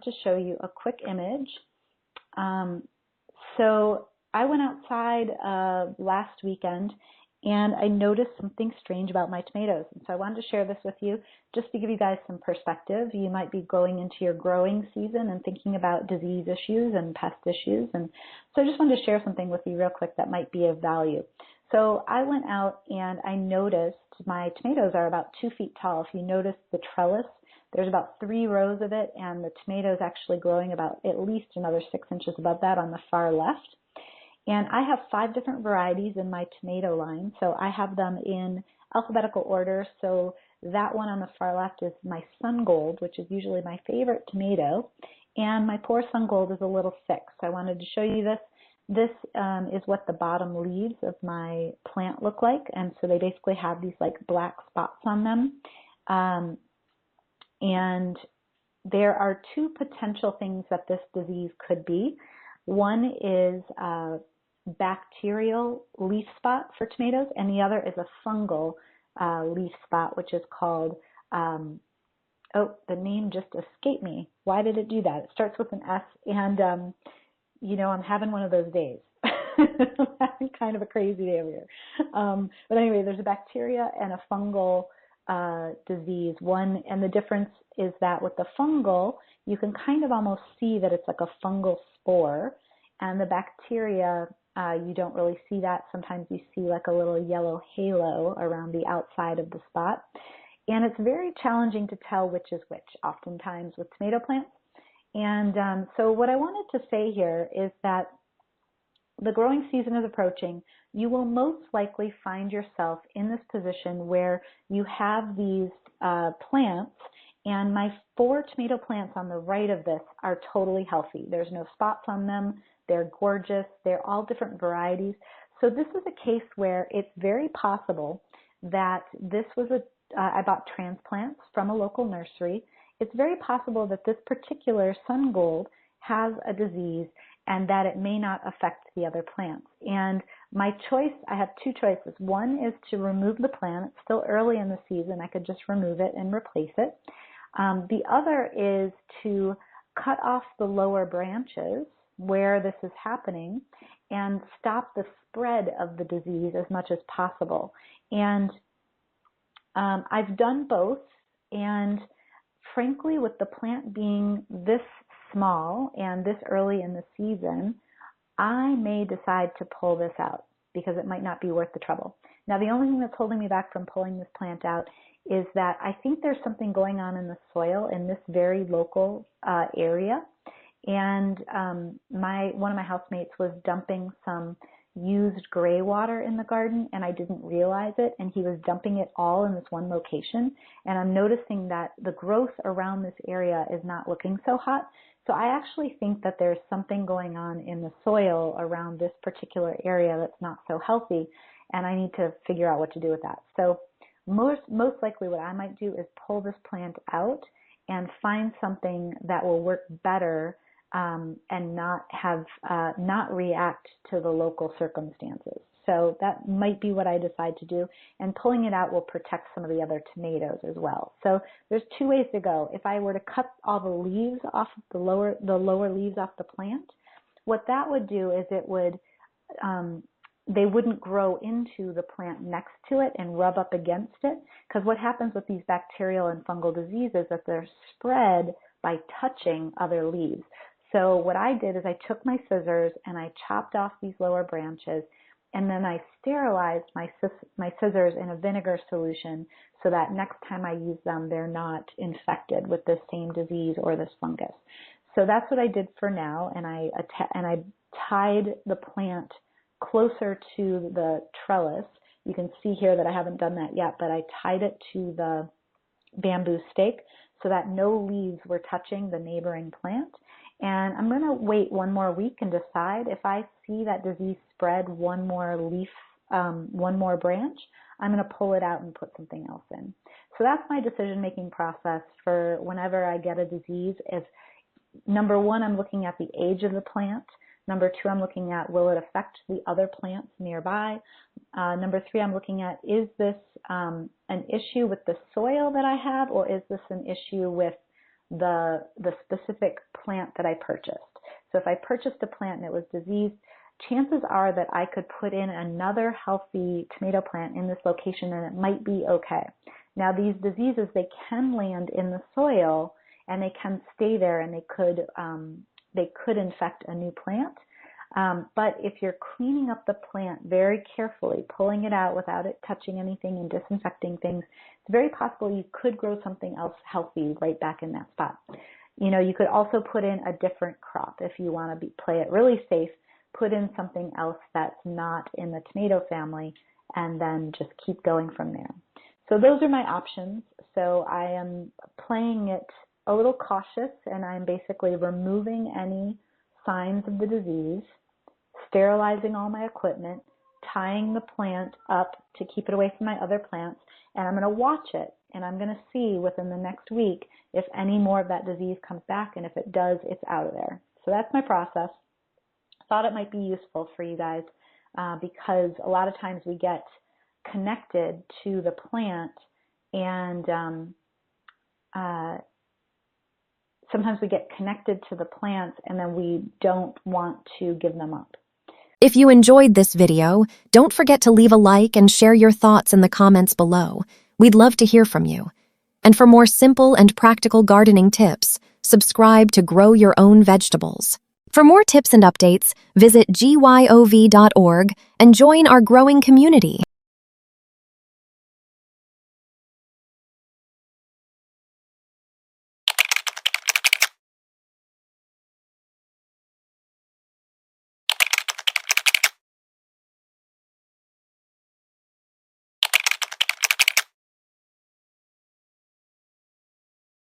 to show you a quick image. So I went outside last weekend and I noticed something strange about my tomatoes. And so I wanted to share this with you just to give you guys some perspective. You might be going into your growing season and thinking about disease issues and pest issues. And so I just wanted to share something with you real quick that might be of value. So I went out and I noticed my tomatoes are about 2 feet tall. If you notice the trellis, there's about 3 rows of it, and the tomatoes actually growing about at least another 6 inches above that on the far left. And I have 5 different varieties in my tomato line, so I have them in alphabetical order. So that one on the far left is my Sun Gold, which is usually my favorite tomato, and my poor Sun Gold is a little sick. So I wanted to show you this. This is what the bottom leaves of my plant look like, and so they basically have these like black spots on them. And there are 2 potential things that this disease could be. One is bacterial leaf spot for tomatoes, and the other is a fungal leaf spot, which is called, oh, the name just escaped me. Why did it do that? It starts with an S, and you know, I'm having one of those days. I'm having kind of a crazy day over here. But anyway, there's a bacteria and a fungal disease. One, and the difference is that with the fungal, you can kind of almost see that it's like a fungal spore, and the bacteria, you don't really see that. Sometimes you see like a little yellow halo around the outside of the spot. And it's very challenging to tell which is which, oftentimes with tomato plants. And so what I wanted to say here is that the growing season is approaching. You will most likely find yourself in this position where you have these plants, and my 4 tomato plants on the right of this are totally healthy. There's no spots on them. They're gorgeous. They're all different varieties. So this is a case where it's very possible that this was I bought transplants from a local nursery. It's very possible that this particular Sun Gold has a disease and that it may not affect the other plants. And my choice, I have 2 choices. One is to remove the plant. It's still early in the season. I could just remove it and replace it. The other is to cut off the lower branches where this is happening and stop the spread of the disease as much as possible. And I've done both, and frankly, with the plant being this small and this early in the season, I may decide to pull this out because it might not be worth the trouble. Now, the only thing that's holding me back from pulling this plant out is that I think there's something going on in the soil in this very local area. And one of my housemates was dumping some used gray water in the garden, and I didn't realize it, and he was dumping it all in this one location. And I'm noticing that the growth around this area is not looking so hot. So I actually think that there's something going on in the soil around this particular area that's not so healthy, and I need to figure out what to do with that. So most likely what I might do is pull this plant out and find something that will work better and not react to the local circumstances. So that might be what I decide to do, and pulling it out will protect some of the other tomatoes as well. So there's 2 ways to go. If I were to cut all the leaves off of the lower leaves off the plant, what that would do is it would they wouldn't grow into the plant next to it and rub up against it, because what happens with these bacterial and fungal diseases is that they're spread by touching other leaves. So what I did is I took my scissors and I chopped off these lower branches, and then I sterilized my scissors in a vinegar solution so that next time I use them, they're not infected with this same disease or this fungus. So that's what I did for now, and I tied the plant closer to the trellis. You can see here that I haven't done that yet, but I tied it to the bamboo stake so that no leaves were touching the neighboring plant. And I'm going to wait 1 more week and decide if I see that disease spread one more leaf, one more branch, I'm going to pull it out and put something else in. So that's my decision-making process for whenever I get a disease. Is number 1, I'm looking at the age of the plant. Number 2, I'm looking at, will it affect the other plants nearby? Number 3, I'm looking at, is this an issue with the soil that I have, or is this an issue with the specific plant that I purchased. So if I purchased a plant and it was diseased, chances are that I could put in another healthy tomato plant in this location and it might be okay. Now these diseases, they can land in the soil and they can stay there, and they could infect a new plant. But if you're cleaning up the plant very carefully, pulling it out without it touching anything and disinfecting things, it's very possible you could grow something else healthy right back in that spot. You know, you could also put in a different crop if you want to play it really safe. Put in something else that's not in the tomato family, and then just keep going from there. So those are my options. So I am playing it a little cautious, and I'm basically removing any signs of the disease, sterilizing all my equipment, tying the plant up to keep it away from my other plants, and I'm going to watch it, and I'm going to see within the next week if any more of that disease comes back, and if it does, it's out of there. So that's my process. Thought it might be useful for you guys because a lot of times we get connected to the plant, and sometimes we get connected to the plants and then we don't want to give them up. If you enjoyed this video, don't forget to leave a like and share your thoughts in the comments below. We'd love to hear from you. And for more simple and practical gardening tips, subscribe to Grow Your Own Vegetables. For more tips and updates, visit gyov.org and join our growing community.